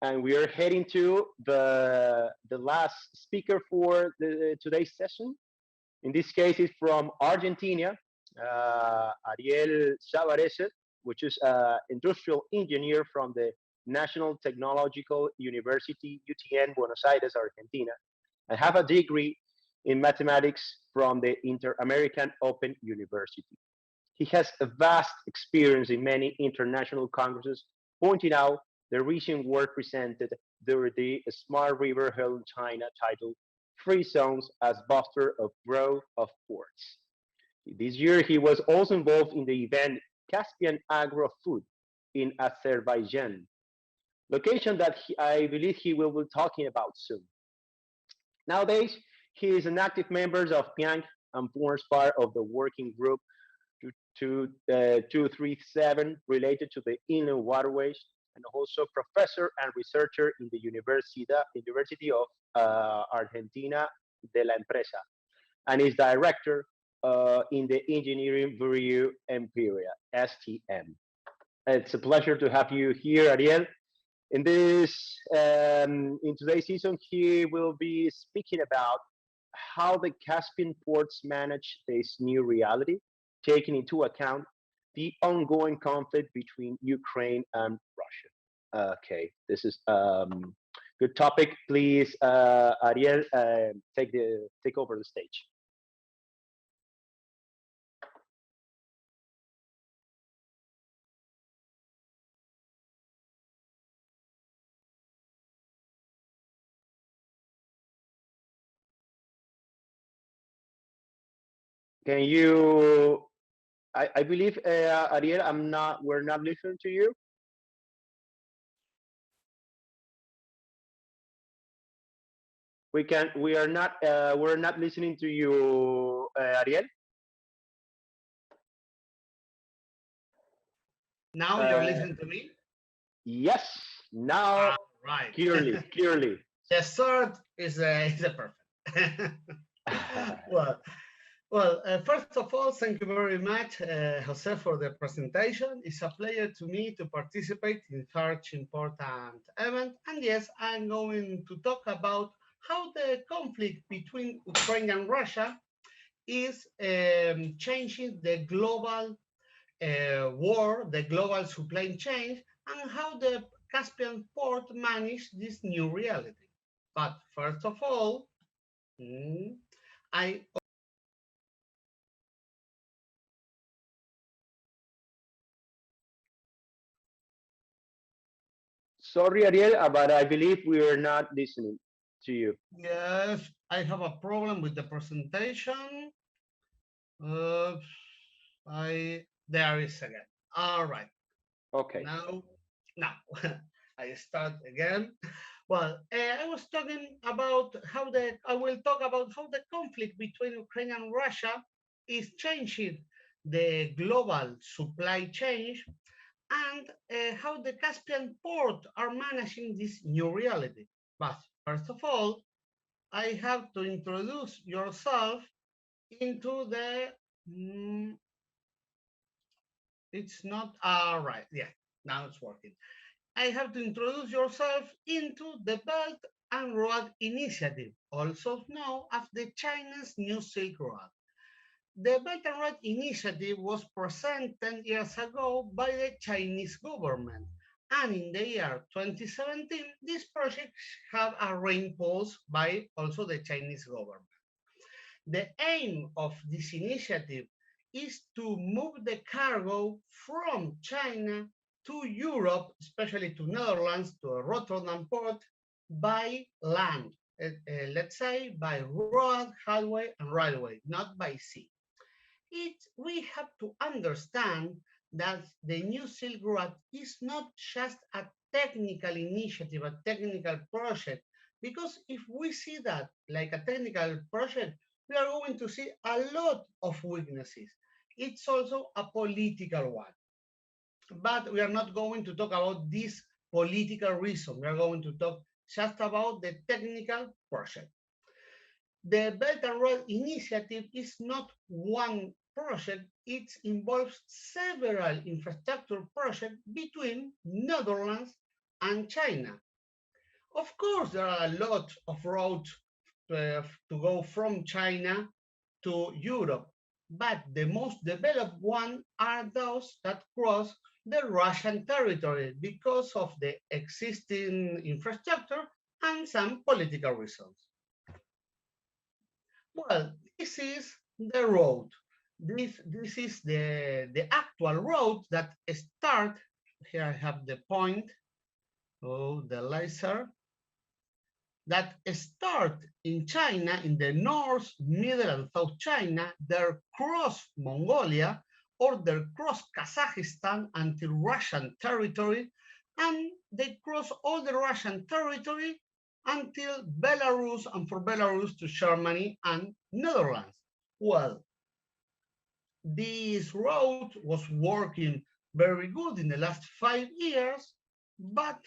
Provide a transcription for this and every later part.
and we are heading to the last speaker for today's session. In this case, it's from Argentina, Ariel Chavarese, which is an industrial engineer from the National Technological University, UTN, Buenos Aires, Argentina, and have a degree in mathematics from the Inter-American Open University. He has a vast experience in many international congresses, pointing out the recent work presented during the Smart River held in China titled Free Zones as Booster of Growth of Ports. This year, he was also involved in the event Caspian Agro Food in Azerbaijan, location that I believe he will be talking about soon. Nowadays, he is an active member of PIANC and forms part of the working group 237 related to the inland waterways, and also professor and researcher in the University of Argentina de la Empresa, and is director in the Engineering Bureau Empiria, STM. It's a pleasure to have you here, Ariel. In today's season, he will be speaking about how the Caspian ports manage this new reality, taking into account the ongoing conflict between Ukraine and Russia. Okay, this is good topic. Please, Ariel, take over the stage. Can you? I believe Ariel, We're not listening to you. We are not. We're not listening to you, Ariel. Now you're listening to me? Yes. Now, right. Clearly. The third is a perfect. Well, first of all, thank you very much, Jose, for the presentation. It's a pleasure to me to participate in such important event. And yes, I'm going to talk about how the conflict between Ukraine and Russia is changing the global war, the global supply chain, and how the Caspian port manage this new reality. But first of all, I Sorry, Ariel, but I believe we are not listening to you. Yes, I have a problem with the presentation. There is again. All right. Okay. Now, I start again. Well, I was talking about I will talk about how the conflict between Ukraine and Russia is changing the global supply chain and how the Caspian port are managing this new reality. But first of all, I have to introduce yourself into the. It's not all right. Yeah, now it's working. I have to introduce yourself into the Belt and Road Initiative, also known as the China's New Silk Road. The Belt and Road Initiative was presented 10 years ago by the Chinese government, and in the year 2017, these projects have a reimpulse by also the Chinese government. The aim of this initiative is to move the cargo from China to Europe, especially to Netherlands, to a Rotterdam port, by land. Let's say by road, highway, and railway, not by sea. We have to understand that the New Silk Road is not just a technical initiative, a technical project, because if we see that like a technical project, we are going to see a lot of weaknesses. It's also a political one. But we are not going to talk about this political reason. We are going to talk just about the technical project. The Belt and Road Initiative is not one project. It involves several infrastructure projects between Netherlands and China. Of course, there are a lot of roads to go from China to Europe, but the most developed ones are those that cross the Russian territory because of the existing infrastructure and some political reasons. Well, this is the road. This is the actual road that start. Here I have the point, oh, the laser, that start in China, in the north, middle, and south China, they cross Mongolia or they cross Kazakhstan until Russian territory, and they cross all the Russian territory until Belarus, and for Belarus to Germany and Netherlands. Well, this road was working very good in the last 5 years, but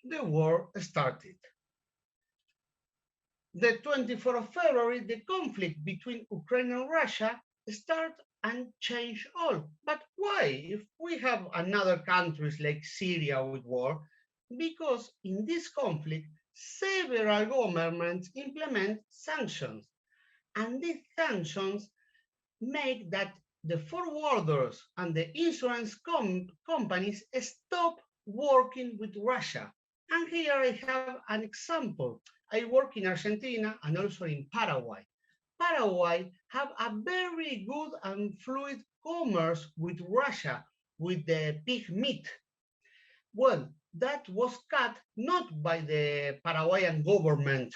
the war started. The 24th of February, the conflict between Ukraine and Russia start and change all. But why? If we have another countries like Syria with war, because in this conflict, several governments implement sanctions. And these sanctions make that the forwarders and the insurance companies stop working with Russia. And here I have an example. I work in Argentina and also in Paraguay. Paraguay have a very good and fluid commerce with Russia, with the pig meat. Well, that was cut not by the Paraguayan government,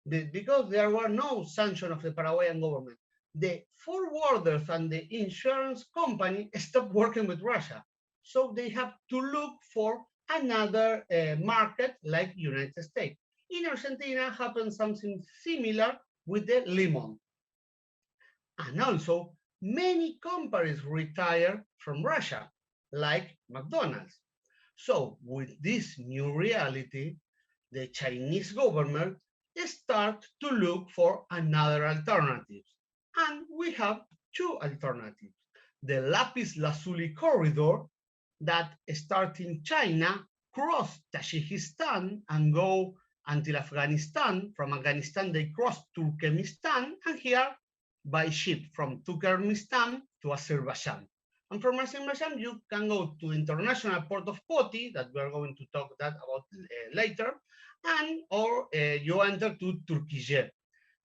because there were no sanctions of the Paraguayan government. The forwarders and the insurance company stopped working with Russia. So they have to look for another market like United States. In Argentina happened something similar with the lemon. And also, many companies retire from Russia, like McDonald's. So with this new reality, the Chinese government start to look for another alternatives. And we have two alternatives. The Lapis Lazuli corridor that start in China, cross Tajikistan and go until Afghanistan. From Afghanistan, they cross Turkmenistan, and here by ship from Turkmenistan to Azerbaijan. And from Azerbaijan, you can go to international port of Poti, that we are going to talk about later, and or you enter to Turkije,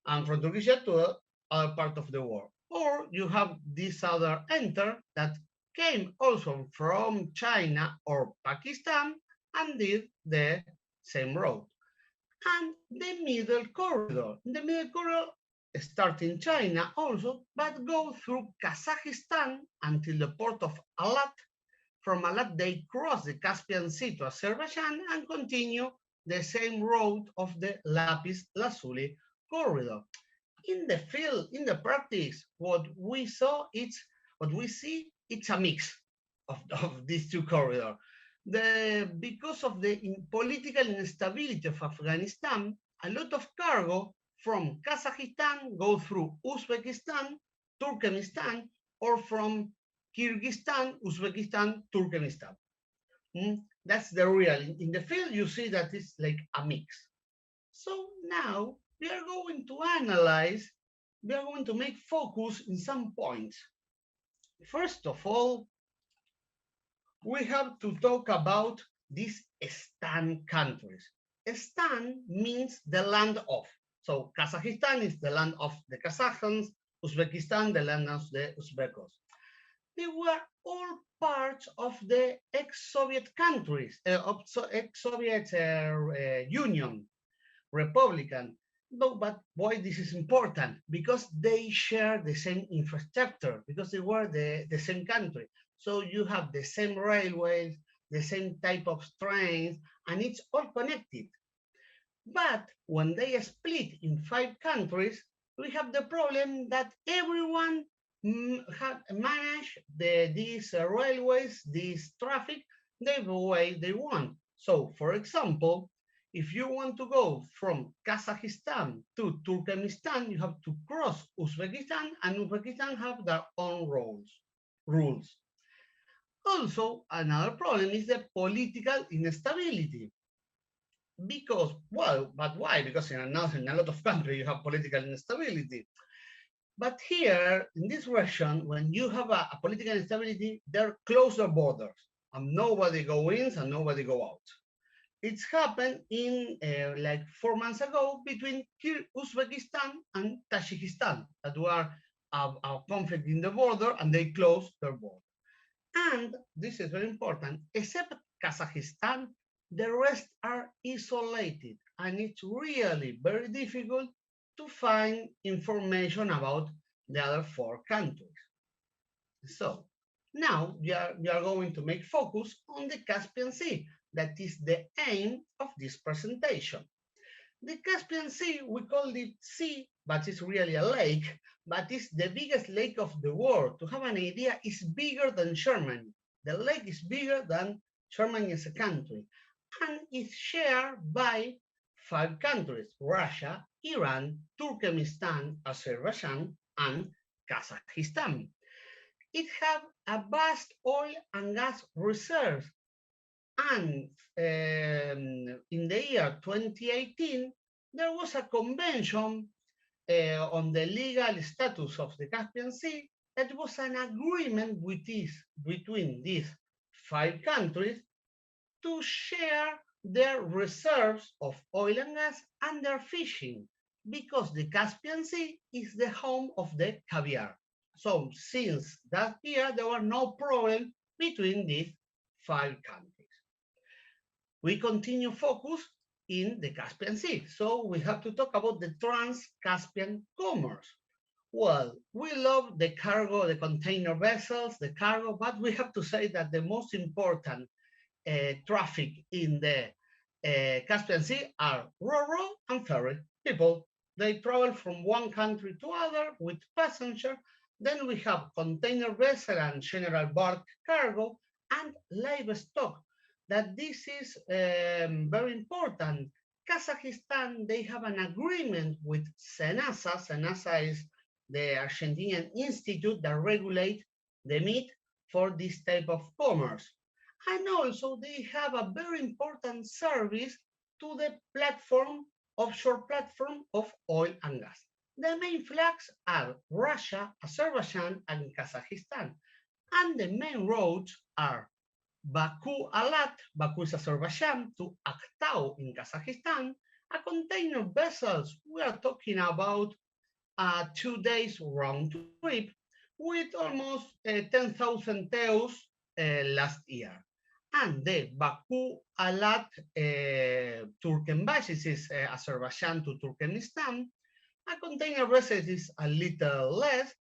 and from Turkije to the other part of the world. Or you have this other enter that came also from China or Pakistan and did the same road. And the middle corridor. The middle corridor start in China also, but go through Kazakhstan until the port of Alat. From Alat, they cross the Caspian Sea to Azerbaijan and continue the same road of the Lapis Lazuli corridor. In the field, in the practice, what we see, it's a mix of these two corridors. Because of the political instability of Afghanistan, a lot of cargo from Kazakhstan go through Uzbekistan, Turkmenistan, or from Kyrgyzstan, Uzbekistan, Turkmenistan. That's the real. In the field, you see that it's like a mix. So now we are going to analyze, we are going to make focus in some points. First of all, we have to talk about these STAN countries. STAN means the land of. So Kazakhstan is the land of the Kazakhs, Uzbekistan, the land of the Uzbekos. They were all parts of the ex-Soviet countries, ex-Soviet Union, Republican. But why this is important? Because they share the same infrastructure, because they were the same country. So you have the same railways, the same type of trains, and it's all connected. But when they split in 5 countries, we have the problem that everyone manage these railways, this traffic, the way they want. So, for example, if you want to go from Kazakhstan to Turkmenistan, you have to cross Uzbekistan, and Uzbekistan have their own rules. Also, another problem is the political instability. because, well, but why? Because in a lot of countries you have political instability. But here, in this region, when you have a political instability, there close the borders, and nobody go in and nobody go out. It's happened in like 4 months ago between Uzbekistan and Tajikistan that were a conflict in the border and they closed their border. And this is very important, except Kazakhstan, the rest are isolated and it's really very difficult to find information about the other four countries. So now we are going to make focus on the Caspian Sea. That is the aim of this presentation. The Caspian Sea, we call it sea, but it's really a lake, but it's the biggest lake of the world. To have an idea, it's bigger than Germany. The lake is bigger than Germany as a country. And it's shared by 5 countries, Russia, Iran, Turkmenistan, Azerbaijan, and Kazakhstan. It has a vast oil and gas reserves. And in the year 2018, there was a convention on the legal status of the Caspian Sea that was an agreement between these 5 countries to share their reserves of oil and gas and their fishing, because the Caspian Sea is the home of the caviar. So since that year, there were no problem between these 5 countries. We continue focus in the Caspian Sea. So we have to talk about the trans-Caspian commerce. Well, we love the cargo, the container vessels, the cargo, but we have to say that the most important traffic in the Caspian Sea are ro-ro and ferry. People, they travel from one country to other with passenger. Then we have container vessel and general bulk cargo and livestock. That this is very important. Kazakhstan, they have an agreement with SENASA. SENASA is the Argentinian institute that regulates the meat for this type of commerce. And also they have a very important service to the platform, offshore platform of oil and gas. The main flags are Russia, Azerbaijan, and Kazakhstan. And the main roads are Baku Alat, Baku is Azerbaijan, to Aktau in Kazakhstan. A container vessels, we are talking about a 2 days round trip with almost 10,000 teus last year. And the Baku Alat Turkenbash, this is Azerbaijan to Turkmenistan. A container vessel is a little less,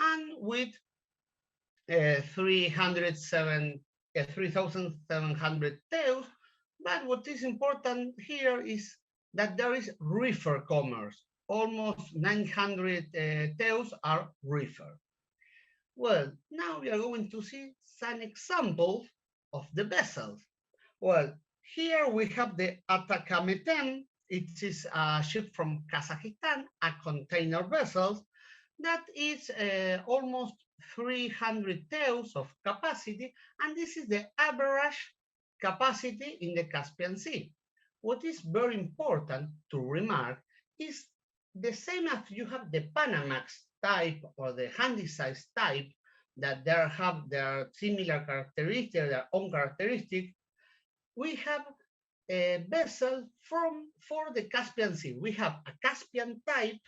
and with 3,700 teus. But what is important here is that there is reefer commerce. Almost 900 teus are reefer. Well, now we are going to see some examples of the vessels. Well, here we have the Atakameten. It is a ship from Kazakhstan, a container vessel that is almost 300 teus of capacity, and this is the average capacity in the Caspian Sea. What is very important to remark is the same as you have the Panamax type or the handysize type, that they have their similar characteristics, their own characteristics. We have a vessel for the Caspian Sea. We have a Caspian type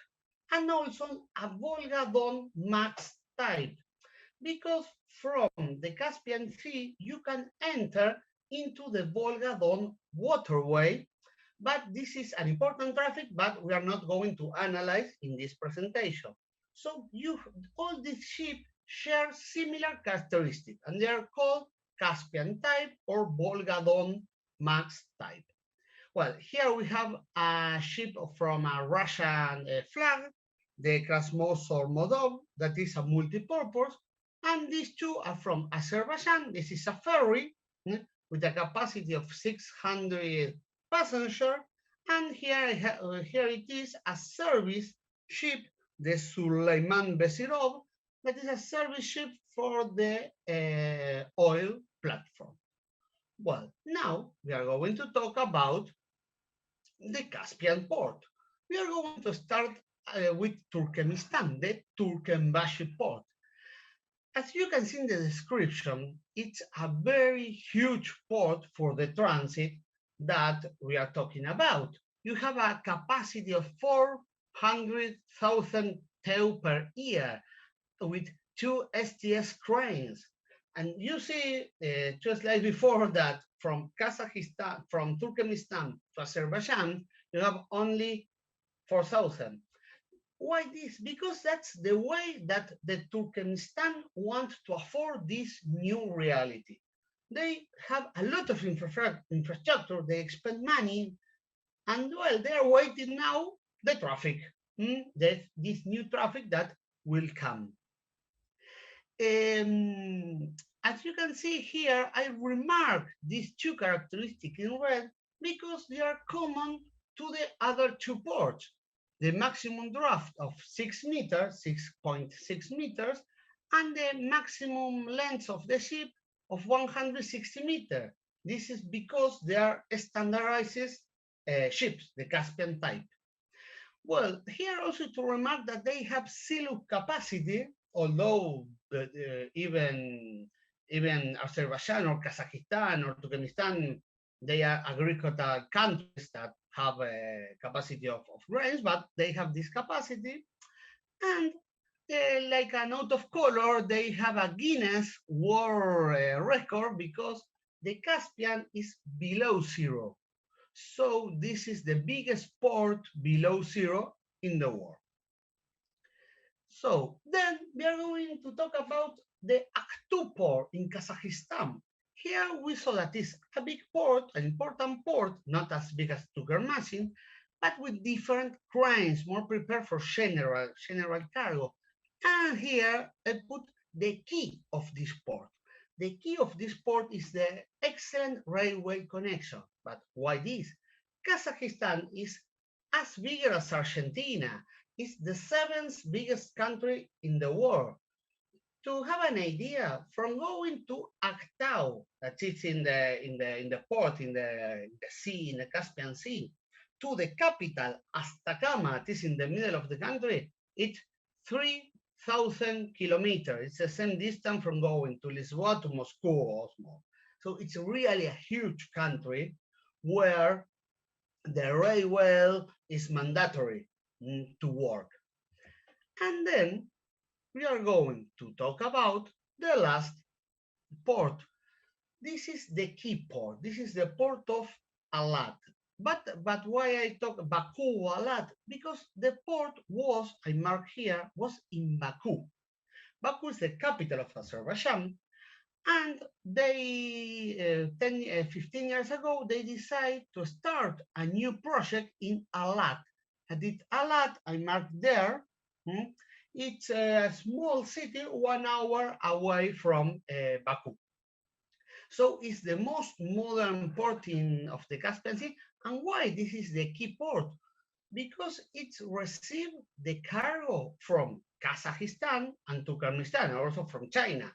and also a Volga Don Max type, because from the Caspian Sea you can enter into the Volga Don waterway, but this is an important traffic, but we are not going to analyze in this presentation. So all these ships share similar characteristics, and they are called Caspian type or Volga Don Max type. Well, here we have a ship from a Russian flag, the Krasmosor Modov, that is a multi-purpose, and these two are from Azerbaijan. This is a ferry with a capacity of 600 passengers, and here it is a service ship, the Suleiman Besirov, that is a service ship for the oil platform. Well, now we are going to talk about the Caspian port. We are going to start with Turkmenistan, the Turkenbashi port. As you can see in the description, it's a very huge port for the transit that we are talking about. You have a capacity of 400,000 TEU per year with two STS cranes. And you see, just like before, that from Kazakhstan, from Turkmenistan to Azerbaijan, you have only 4,000. Why this? Because that's the way that the Turkmenistan wants to afford this new reality. They have a lot of infrastructure, they expend money, and well, they are waiting now the traffic, this new traffic that will come. As you can see here, I remark these two characteristics in red because they are common to the other two ports. The maximum draft of 6 meters, 6.6 meters, and the maximum length of the ship of 160 meters. This is because they are standardized ships, the Caspian type. Well, here also to remark that they have silo capacity, although even Azerbaijan or Kazakhstan or Turkmenistan, they are agricultural countries that have a capacity of grains, but they have this capacity. And like a note of color, they have a Guinness World Record because the Caspian is below zero. So this is the biggest port below zero in the world. So then we are going to talk about the Aktu port in Kazakhstan. Here we saw that it's a big port, an important port, not as big as Tukermasin, but with different cranes, more prepared for general cargo. And here I put the key of this port. The key of this port is the excellent railway connection. But why this? Kazakhstan is as big as Argentina. It's the seventh biggest country in the world. To have an idea, from going to Aktau, that is in the port, in the sea, in the Caspian Sea, to the capital, Astrakhan, that is in the middle of the country, it's 3,000 kilometers. It's the same distance from going to Lisboa to Moscow or Oslo. So it's really a huge country where the railway is mandatory to work. And then we are going to talk about the last port. This is the key port. This is the port of Alat. But why I talk Baku Alat? Because the port was, I mark here, was in Baku. Baku is the capital of Azerbaijan. And they, 15 years ago, they decided to start a new project in Alat. And it Alat, I marked there, it's a small city 1 hour away from Baku. So it's the most modern port of the Caspian Sea. And why this is the key port? Because it's received the cargo from Kazakhstan and Turkmenistan, also from China.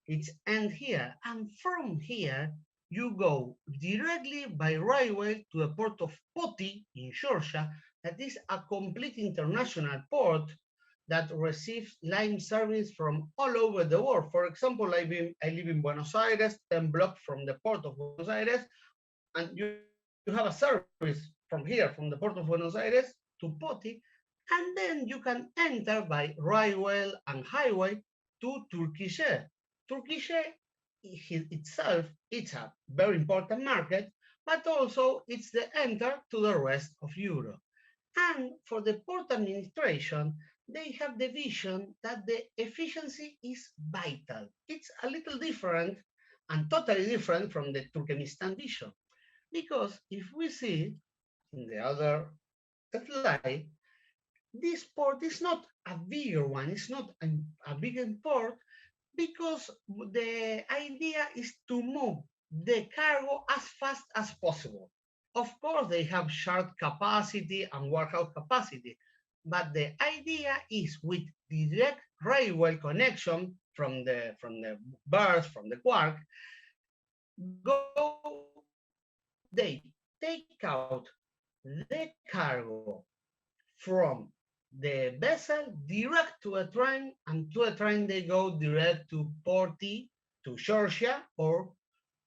It's end here. And from here, you go directly by railway to the port of Poti in Georgia. That is a complete international port that receives line service from all over the world. For example, I live in Buenos Aires, 10 blocks from the port of Buenos Aires, and you have a service from here, from the port of Buenos Aires to Poti, and then you can enter by railway and highway to Turkish. Turkish itself, it's a very important market, but also it's the enter to the rest of Europe. And for the port administration, they have the vision that the efficiency is vital. It's a little different and totally different from the Turkmenistan vision. Because if we see in the other slide, this port is not a bigger one, it's not a bigger port, because the idea is to move the cargo as fast as possible. Of course, they have shared capacity and warehouse capacity, but the idea is with direct railway connection from the berth, from the quark, they take out the cargo from the vessel direct to a train, and to a train they go direct to Porty, to Georgia, or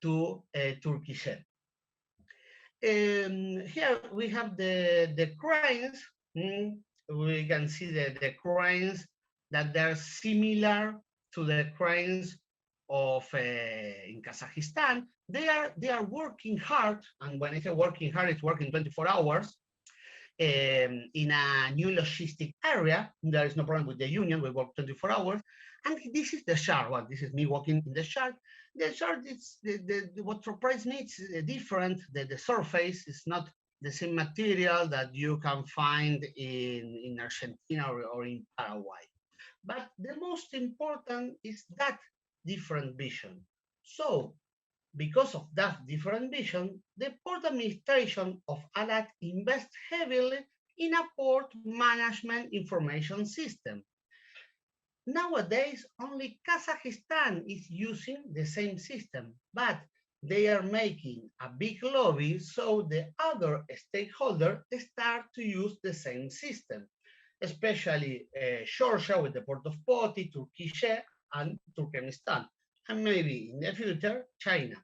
to Turkish. Here we have the cranes. We can see the cranes that they're similar to the cranes of in Kazakhstan. They are working hard, and when I say working hard, it's working 24 hours in a new logistic area. There is no problem with the union. We work 24 hours. And this is the chart. Well, this is me walking in the chart. The chart is what surprised me. It's different. The surface is not the same material that you can find in Argentina or in Paraguay. But the most important is that different vision. So because of that different vision, the port administration of ALAT invests heavily in a port management information system. Nowadays, only Kazakhstan is using the same system, but they are making a big lobby so the other stakeholders start to use the same system, especially Georgia with the port of Poti, Turkish, and Turkmenistan, and maybe in the future, China.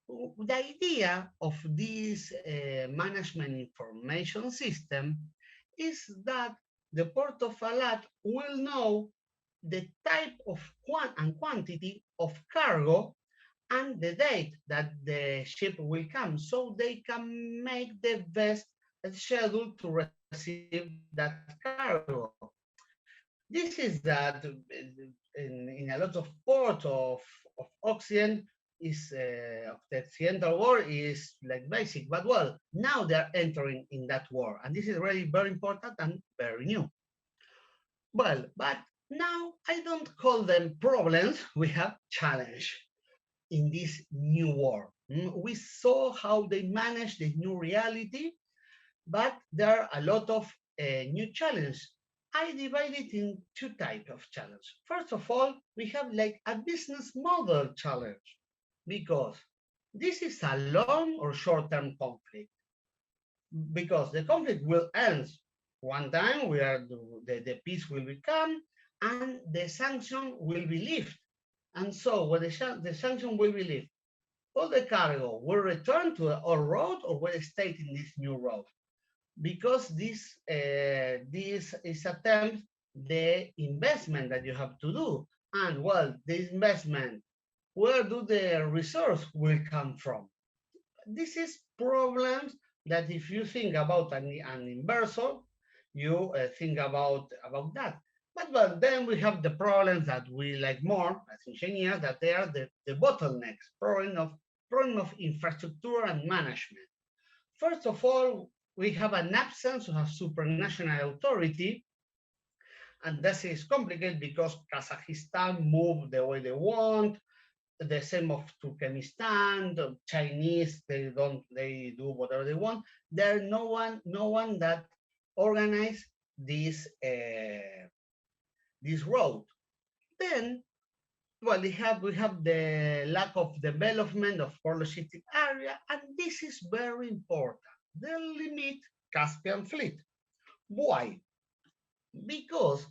The idea of this management information system is that the port of Alat will know the type of quantity of cargo and the date that the ship will come, so they can make the best schedule to receive that cargo. This is that in a lot of ports of Occident is of the Occidental world is like basic, but well, now they're entering in that war, and this is really very important and very new. Well, but now I don't call them problems. We have challenge in this new war. We saw how they manage this new reality, but there are a lot of new challenges. I divide it in two types of challenge. First of all, we have like a business model challenge because this is a long or short-term conflict. Because the conflict will end one time, the peace will become, and the sanction will be lifted. And so when the sanction will be lifted, all the cargo will return to our road or will stay in this new road, because this is attempt the investment that you have to do, and well, the investment, where do the resource will come from? This is problems that if you think about an inversor, you think about that. But then we have the problems that we like more as engineers, that they are the bottlenecks, problem of infrastructure and management. First of all, we have an absence of a supranational authority, and this is complicated because Kazakhstan moved the way they want. The same of Turkmenistan, the Chinese, they do whatever they want. There's no one that organize this road. Then, well, we have the lack of development of core logistic area, and this is very important. The limit Caspian fleet. Why? Because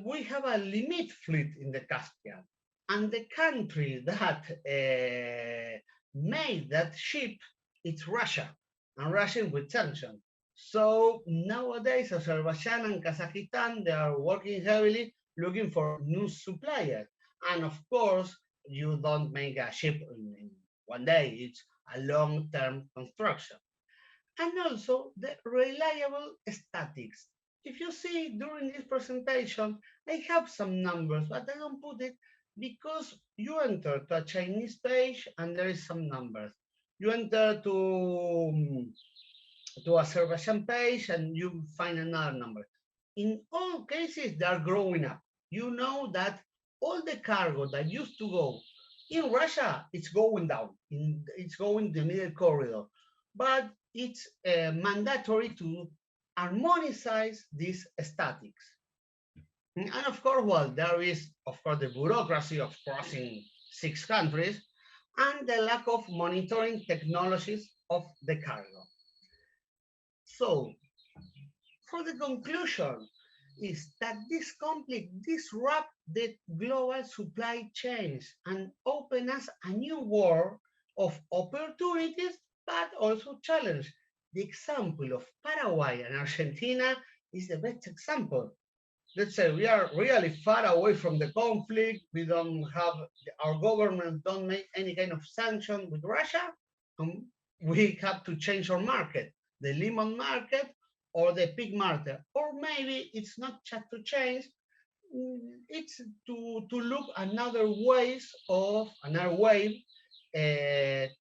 we have a limit fleet in the Caspian, and the country that made that ship, it's Russia, and Russia with sanctions. So nowadays, Azerbaijan and Kazakhstan, they are working heavily looking for new suppliers. And of course, you don't make a ship in one day. It's a long-term construction. And also the reliable statics. If you see during this presentation, I have some numbers, but I don't put it because you enter to a Chinese page and there is some numbers. You enter to Azerbaijan page and you find another number. In all cases, they are growing up. You know that all the cargo that used to go in Russia, it's going down. It's going the middle corridor. But it's mandatory to harmonize these statics. And of course, well, there is, of course, the bureaucracy of crossing 6 countries and the lack of monitoring technologies of the cargo. So, for the conclusion, is that this conflict disrupt the global supply chains and open us a new world of opportunities, but also challenge. The example of Paraguay and Argentina is the best example. Let's say we are really far away from the conflict. We don't have our government don't make any kind of sanction with Russia. Um, we have to change our market, the lemon market or the pig market, or maybe it's not just to change. It's to look another way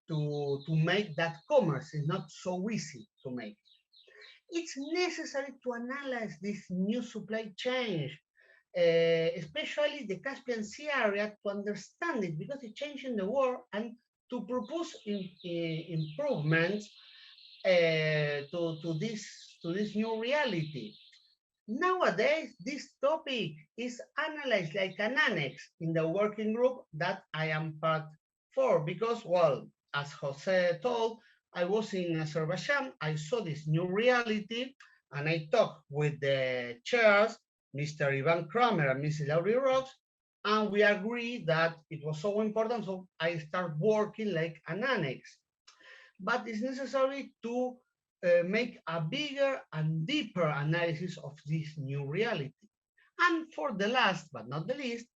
to make that commerce is not so easy to make. It's necessary to analyze this new supply chain, especially the Caspian Sea area, to understand it because it's changing the world and to propose improvements to this new reality. Nowadays, this topic is analyzed like an annex in the working group that I am part for because, well, as Jose told, I was in Azerbaijan, I saw this new reality, and I talked with the chairs, Mr. Ivan Kramer and Mrs. Laurie Rocks, and we agreed that it was so important, so I start working like an annex. But it's necessary to make a bigger and deeper analysis of this new reality. And for the last but not the least,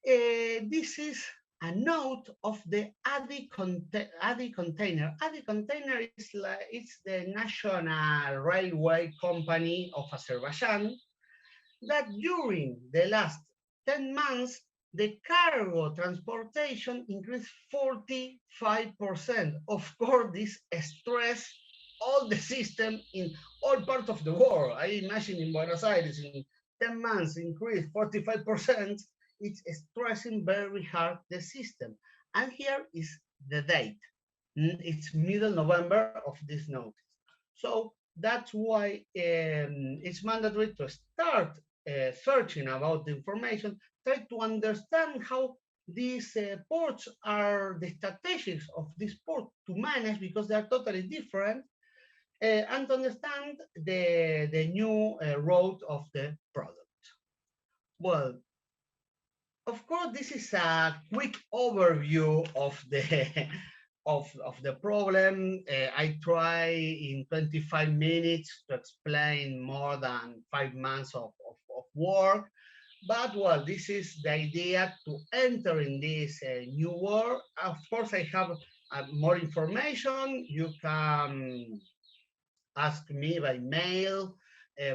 this is a note of the ADI container. ADI container is like it's the national railway company of Azerbaijan that during the last 10 months, the cargo transportation increased 45%. Of course, this stress all the system in all parts of the world. I imagine in Buenos Aires in 10 months increased 45%. It's stressing very hard the system. And here is the date. It's middle November of this notice. So that's why it's mandatory to start searching about the information, try to understand how these ports are the strategies of this port to manage because they are totally different, and to understand the new road of the product. Well, of course, this is a quick overview of the of the problem. I try in 25 minutes to explain more than 5 months of work. But well, this is the idea to enter in this new world. Of course, I have more information. You can ask me by mail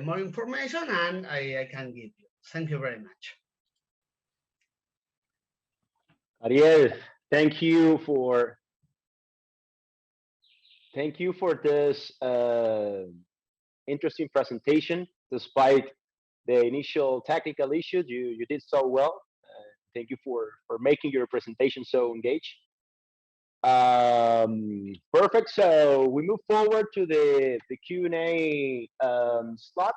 more information, and I can give you. Thank you very much. Ariel, thank you for this interesting presentation. Despite the initial technical issues, you did so well. Thank you for making your presentation so engaged. Perfect. So we move forward to the Q&A slot.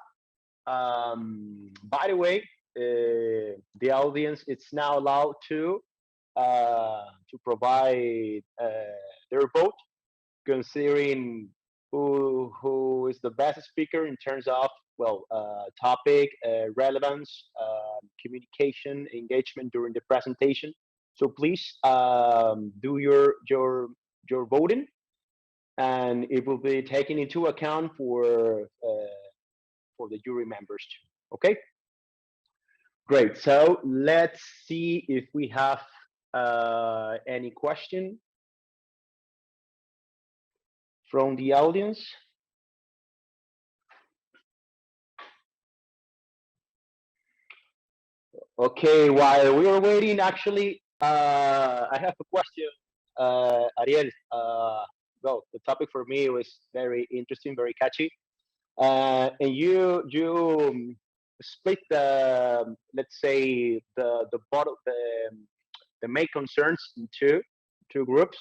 By the way, the audience it's now allowed to provide their vote, considering who is the best speaker in terms of topic, relevance, communication, engagement during the presentation. So please do your voting, and it will be taken into account for the jury members too. Okay, great. So let's see if we have any question from the audience. Okay, while we were waiting, actually, I have a question, Ariel. Well, the topic for me was very interesting, very catchy, and you split the, let's say, the bottle the main concerns in two groups.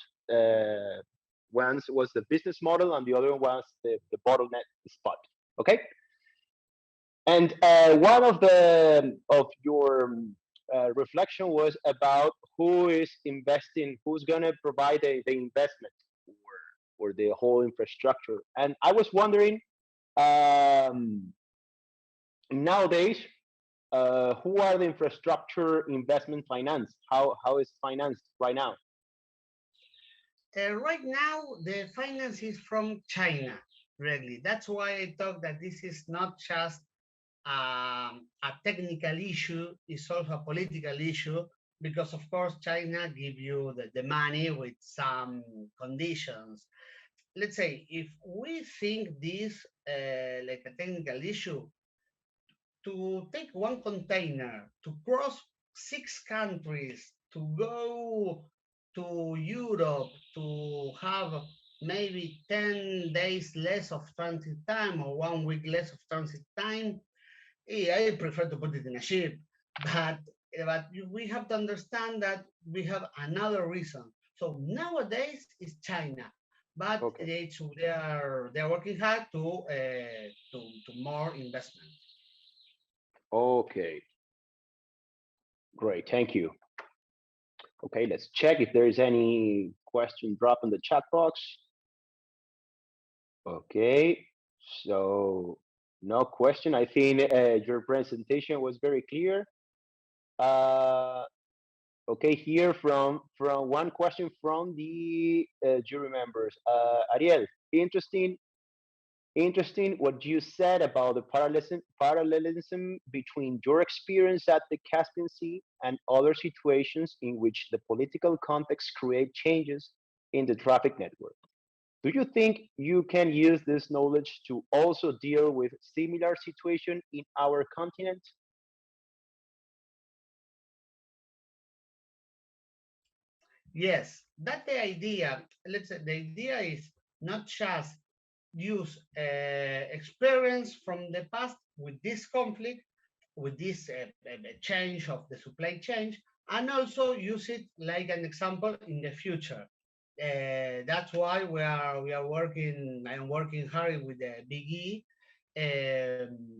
One was the business model, and the other one was the bottleneck spot. Okay, and one of your reflection was about who is investing, who's going to provide the investment for the whole infrastructure. And I was wondering, um, nowadays, who are the infrastructure investment finance? How is financed right now? Right now, the finance is from China, really. That's why I thought that this is not just a technical issue, it's also a political issue, because of course China give you the money with some conditions. Let's say if we think this like a technical issue, to take one container to cross 6 countries to go to Europe to have maybe 10 days less of transit time or 1 week less of transit time, I prefer to put it in a ship. But we have to understand that we have another reason. So nowadays it's China, but Okay. they are working hard to more investment. Okay. Great. Thank you. Okay, let's check if there is any question drop in the chat box. Okay, so no question. I think your presentation was very clear. Uh, okay, here from one question from the jury members. Ariel, interesting what you said about the parallelism between your experience at the Caspian Sea and other situations in which the political context create changes in the traffic network. Do you think you can use this knowledge to also deal with similar situation in our continent? Yes, that's the idea. Let's say the idea is not just use experience from the past with this conflict, with this change of the supply chain, and also use it like an example in the future. That's why we are working. I am working hard with the Big E,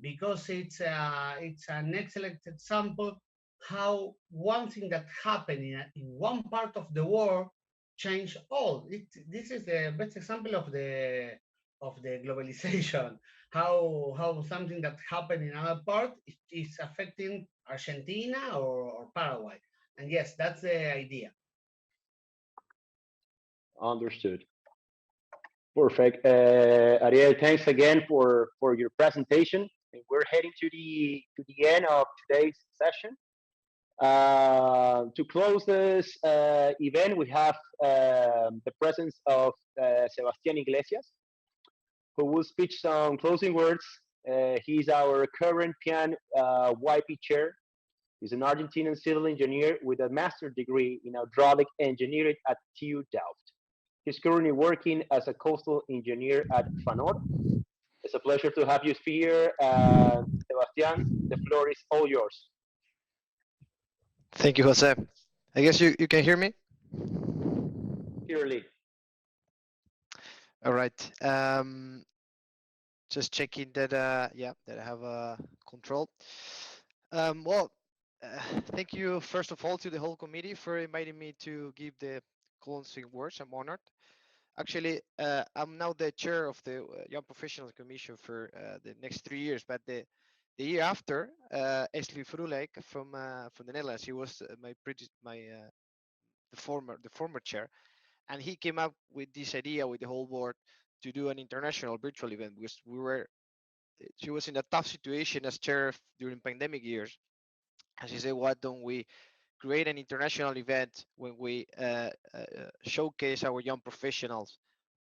because it's an excellent example how one thing that happened in one part of the world changed all. This is the best example of the globalization. How something that happened in another part is affecting Argentina or Paraguay. And yes, that's the idea. Understood. Perfect. Ariel, thanks again for your presentation. And we're heading to the end of today's session. To close this event, we have the presence of Sebastián Iglesias, who will speak some closing words. He's our current PIANC YP chair. He's an Argentinian civil engineer with a master's degree in hydraulic engineering at TU Delft. He's currently working as a coastal engineer at FANOR. It's a pleasure to have you here, Sebastián. The floor is all yours. Thank you, Jose. I guess you can hear me? Clearly. All right. Just checking that, yeah, that I have control. Well, thank you, first of all, to the whole committee for inviting me to give the closing words. I'm honored. Actually, I'm now the chair of the Young Professionals Commission for the next 3 years, but the year after, Ashley Frulek from the Netherlands, he was the former chair, and he came up with this idea with the whole board to do an international virtual event because she was in a tough situation as chair during pandemic years, and she said, why don't we create an international event when we showcase our young professionals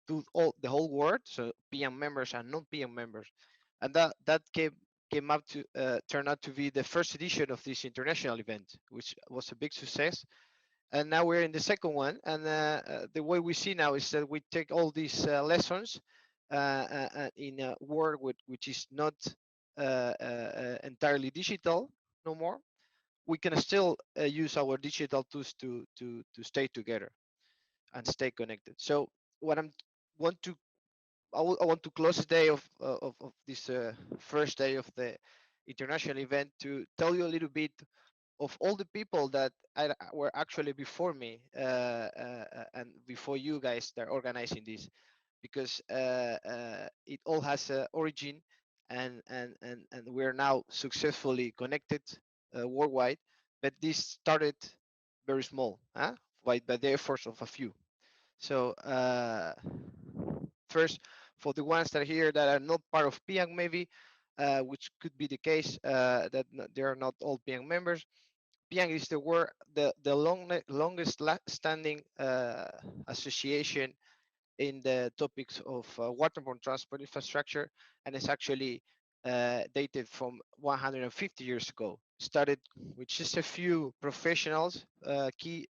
to the whole world, so PM members and non-PM members, and that came up to turn out to be the first edition of this international event, which was a big success. And now we're in the second one, and the way we see now is that we take all these lessons in a world which is not entirely digital no more. We can still use our digital tools to stay together and stay connected. So what want to I want to close the day of this first day of the international event to tell you a little bit of all the people that were actually before me and before you guys that are organizing this. because it all has an origin, and we're now successfully connected worldwide. But this started very small, huh? By the efforts of a few. So first, for the ones that are here that are not part of PIANC, maybe, which could be the case, that they are not all PIANC members. PIANC is the longest standing association in the topics of waterborne transport infrastructure, and it's actually dated from 150 years ago. Started with just a few professionals, key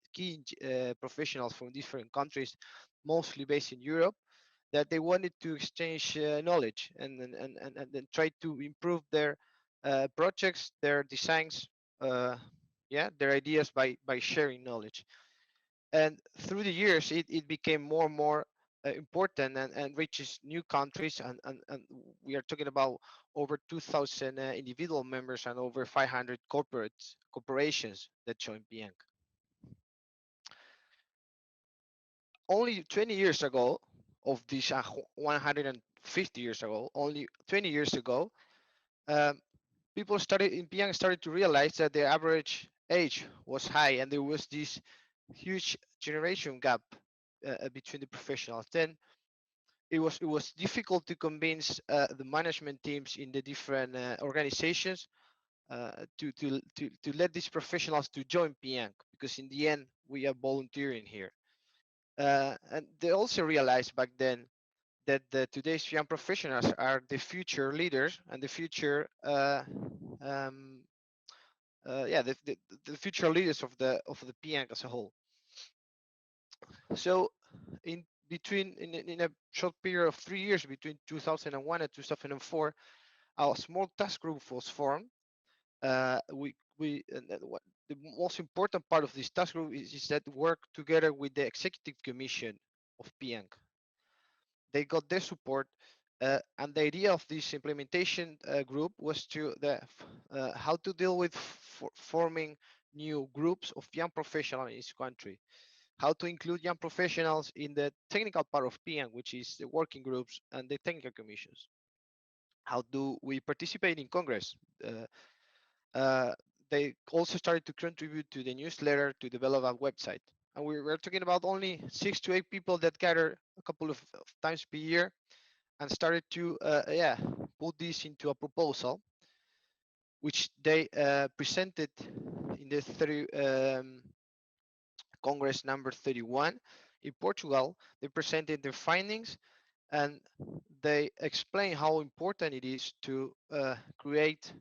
professionals from different countries, mostly based in Europe, that they wanted to exchange knowledge and then try to improve their projects, their designs, yeah, their ideas by sharing knowledge. And through the years, it became more and more important and reaches new countries. And we are talking about over 2,000 individual members and over 500 corporations that join PIANC. Only 20 years ago, of these 150 years ago, only 20 years ago, um, people started in PIANC started to realize that the average age was high and there was this huge generation gap between the professionals. Then it was difficult to convince the management teams in the different organizations to let these professionals to join PIANC, because in the end we are volunteering here. And they also realized back then that today's young professionals are the future leaders and the future um, yeah, the future leaders of the PIANC as a whole. So in between in a short period of 3 years, between 2001 and 2004, a small task group was formed. We what the most important part of this task group is that work together with the executive commission of PIANC. They got their support, and the idea of this implementation group was how to deal with forming new groups of young professionals in each country, how to include young professionals in the technical part of PIANC, which is the working groups and the technical commissions. How do we participate in Congress? Uh, uh, they also started to contribute to the newsletter to develop a website. And we were talking about only 6 to 8 people that gather a couple of times per year and started to yeah, put this into a proposal, which they presented in the Congress number 31 in Portugal. They presented their findings and they explain how important it is to create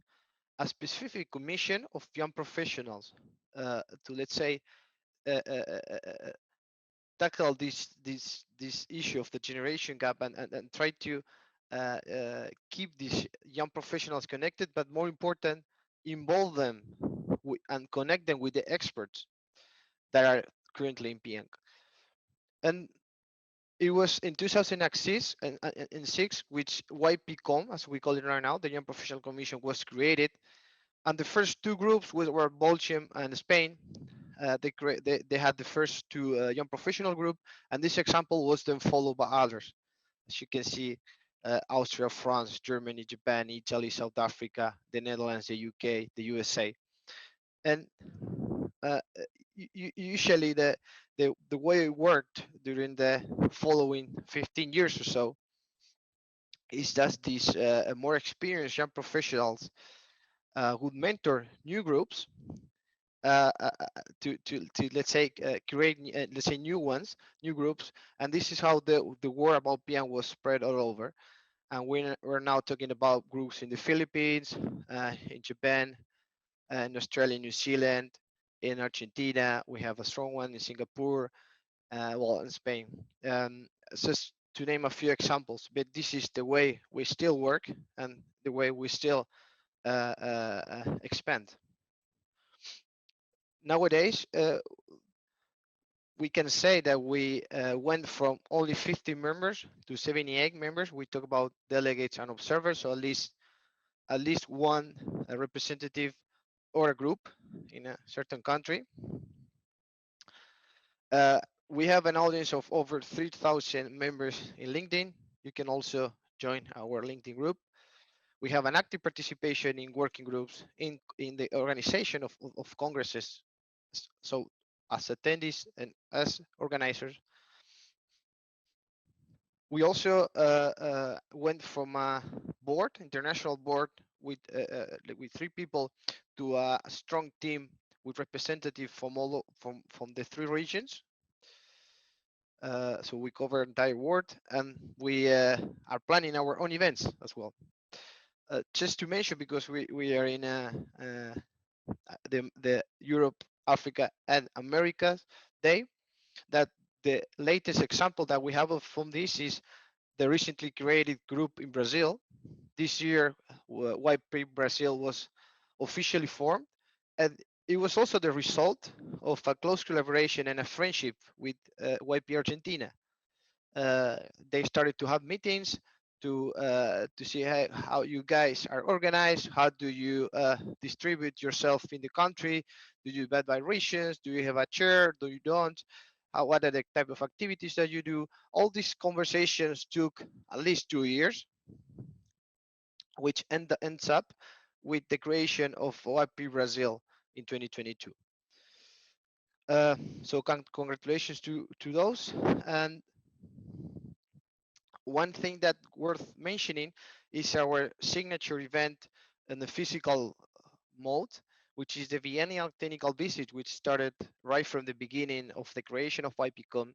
a specific commission of young professionals to, let's say, uh, uh, uh, uh, tackle this issue of the generation gap and try to keep these young professionals connected, but more important, involve them and connect them with the experts that are currently in PIANC. And it was in 2006 and six, which YPCOM, as we call it right now, the Young Professional Commission, was created. And the first two groups were Belgium and Spain. They had the first two young professional group, and this example was then followed by others. As you can see, Austria, France, Germany, Japan, Italy, South Africa, the Netherlands, the UK, the USA. And uh, usually the way it worked during the following 15 years or so is that these more experienced young professionals would mentor new groups to let's say create let's say new ones, new groups, and this is how the word about PIANC was spread all over. And we're now talking about groups in the Philippines, in Japan, in Australia, New Zealand, in Argentina. We have a strong one in Singapore, well, in Spain. Just to name a few examples, but this is the way we still work and the way we still expand. Nowadays, we can say that we went from only 50 members to 78 members. We talk about delegates and observers, so at least one representative or a group in a certain country. Uh, We have an audience of over 3,000 members in LinkedIn. You can also join our LinkedIn group. We have an active participation in working groups in the organization of congresses. So as attendees and as organizers, we also went from a board, international board with 3 people to a strong team with representatives from from the 3 regions. So we cover entire world, and we are planning our own events as well. Just to mention, because we are in the Europe, Africa, and Americas Day, that the latest example that we have from this is the recently created group in Brazil. This year, YP Brazil was officially formed, and it was also the result of a close collaboration and a friendship with YP Argentina. Uh, they started to have meetings to see how you guys are organized. How do you distribute yourself in the country? Do you divide by regions? Do you have a chair? Do you don't? What are the type of activities that you do? All these conversations took at least 2 years, which ends up with the creation of OIP Brazil in 2022. So congratulations to those. And one thing that worth mentioning is our signature event in the physical mode, which is the biennial technical visit, which started right from the beginning of the creation of YPCOM.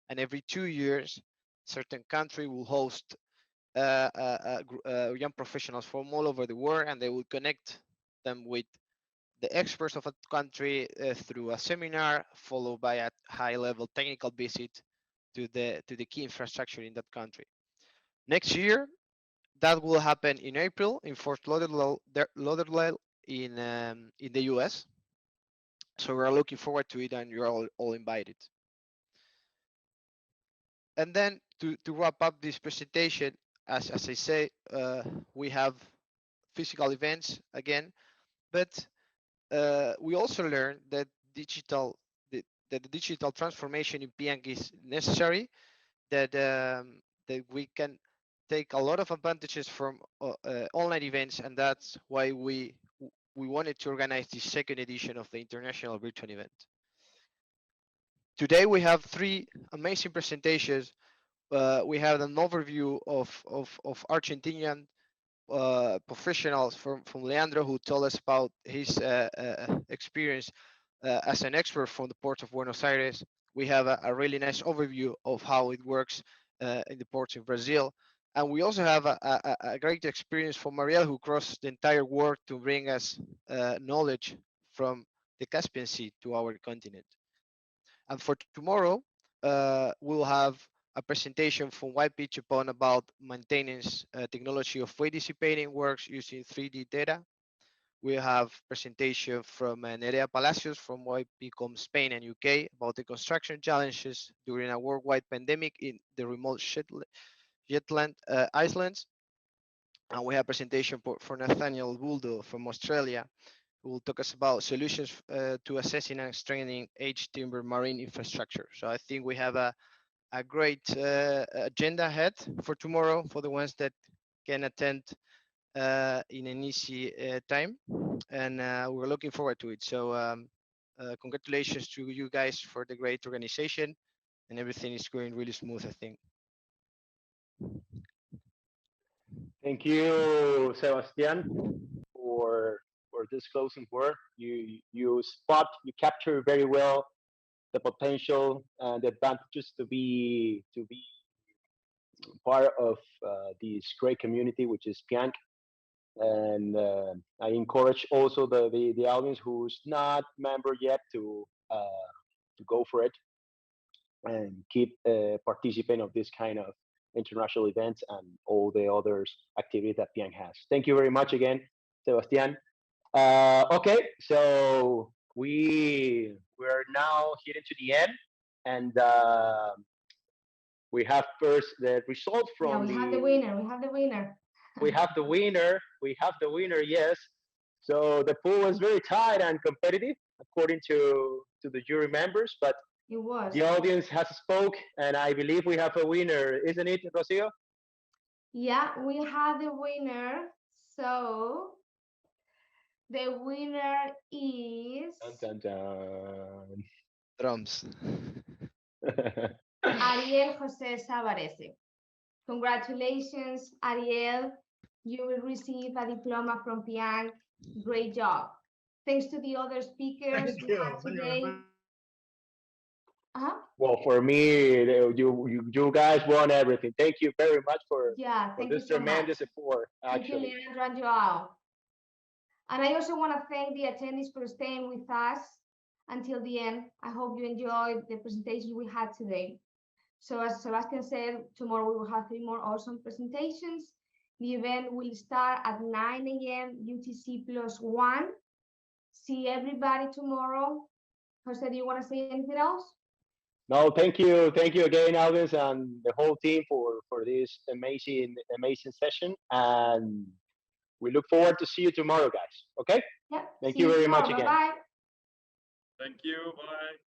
And every 2 years, certain country will host young professionals from all over the world, and they will connect them with the experts of a country through a seminar, followed by a high-level technical visit to the key infrastructure in that country. Next year, that will happen in April in Fort Lauderdale in the US. So we're looking forward to it, and you're all invited. And then to wrap up this presentation, as I say, we have physical events again, but we also learned that that the digital transformation in PIANC is necessary, that that we can take a lot of advantages from online events, and that's why we wanted to organize this second edition of the International Virtual Event. Today we have 3 amazing presentations. We have an overview of Argentinian professionals from Leandro, who told us about his experience as an expert from the port of Buenos Aires. We have a really nice overview of how it works in the ports in Brazil. And we also have a great experience from Marielle, who crossed the entire world to bring us knowledge from the Caspian Sea to our continent. And for tomorrow, we'll have a presentation from YP Chapon about maintenance technology of weight dissipating works using 3D data. We have presentation from Nerea Palacios from YPCom Spain and UK about the construction challenges during a worldwide pandemic in the remote Shetland Islands. And we have presentation for Nathaniel Buldo from Australia, who will talk us about solutions to assessing and strengthening aged timber marine infrastructure. So I think we have a great agenda ahead for tomorrow for the ones that can attend in an easy time, and we're looking forward to it. So congratulations to you guys for the great organization, and everything is going really smooth, I think. Thank you, Sebastian, for this closing word. You capture very well the potential and the advantages to be part of this great community, which is PIANC. And I encourage also the audience who's not member yet to go for it and keep participating of this kind of international events and all the others activities that PIANC has. Thank you very much again, Sebastian. Okay, so we're now heading to the end, and we have first the result Yeah, from we have the winner. We have the winner. we have the winner. We have the winner. Yes. So the pool was very tight and competitive, according to the jury members. But It was. The audience has spoke, and I believe we have a winner, isn't it, Rocio? Yeah, we have the winner. So the winner is Dun, dun, Drums. dun. Ariel Jose Savarese. Congratulations, Ariel. You will receive a diploma from PIANC. Great job. Thanks to the other speakers Thank we you. had Thank you very today. much. Uh-huh. Well, for me, you guys won everything. Thank you very much Yeah, for thank you this so much. tremendous support. Thank you, Actually, Leandro and Joao. And I also want to thank the attendees for staying with us until the end. I hope you enjoyed the presentations we had today. So as Sebastian said, tomorrow we will have 3 more awesome presentations. The event will start at 9 a.m. UTC +1. See everybody tomorrow. Jose, do you want to say anything else? no, thank you again, Alvis, and the whole team for this amazing session. And we look forward to see you tomorrow, guys. Okay? Yeah. Thank See you you very tomorrow. much again. Bye-bye. Thank you. Bye.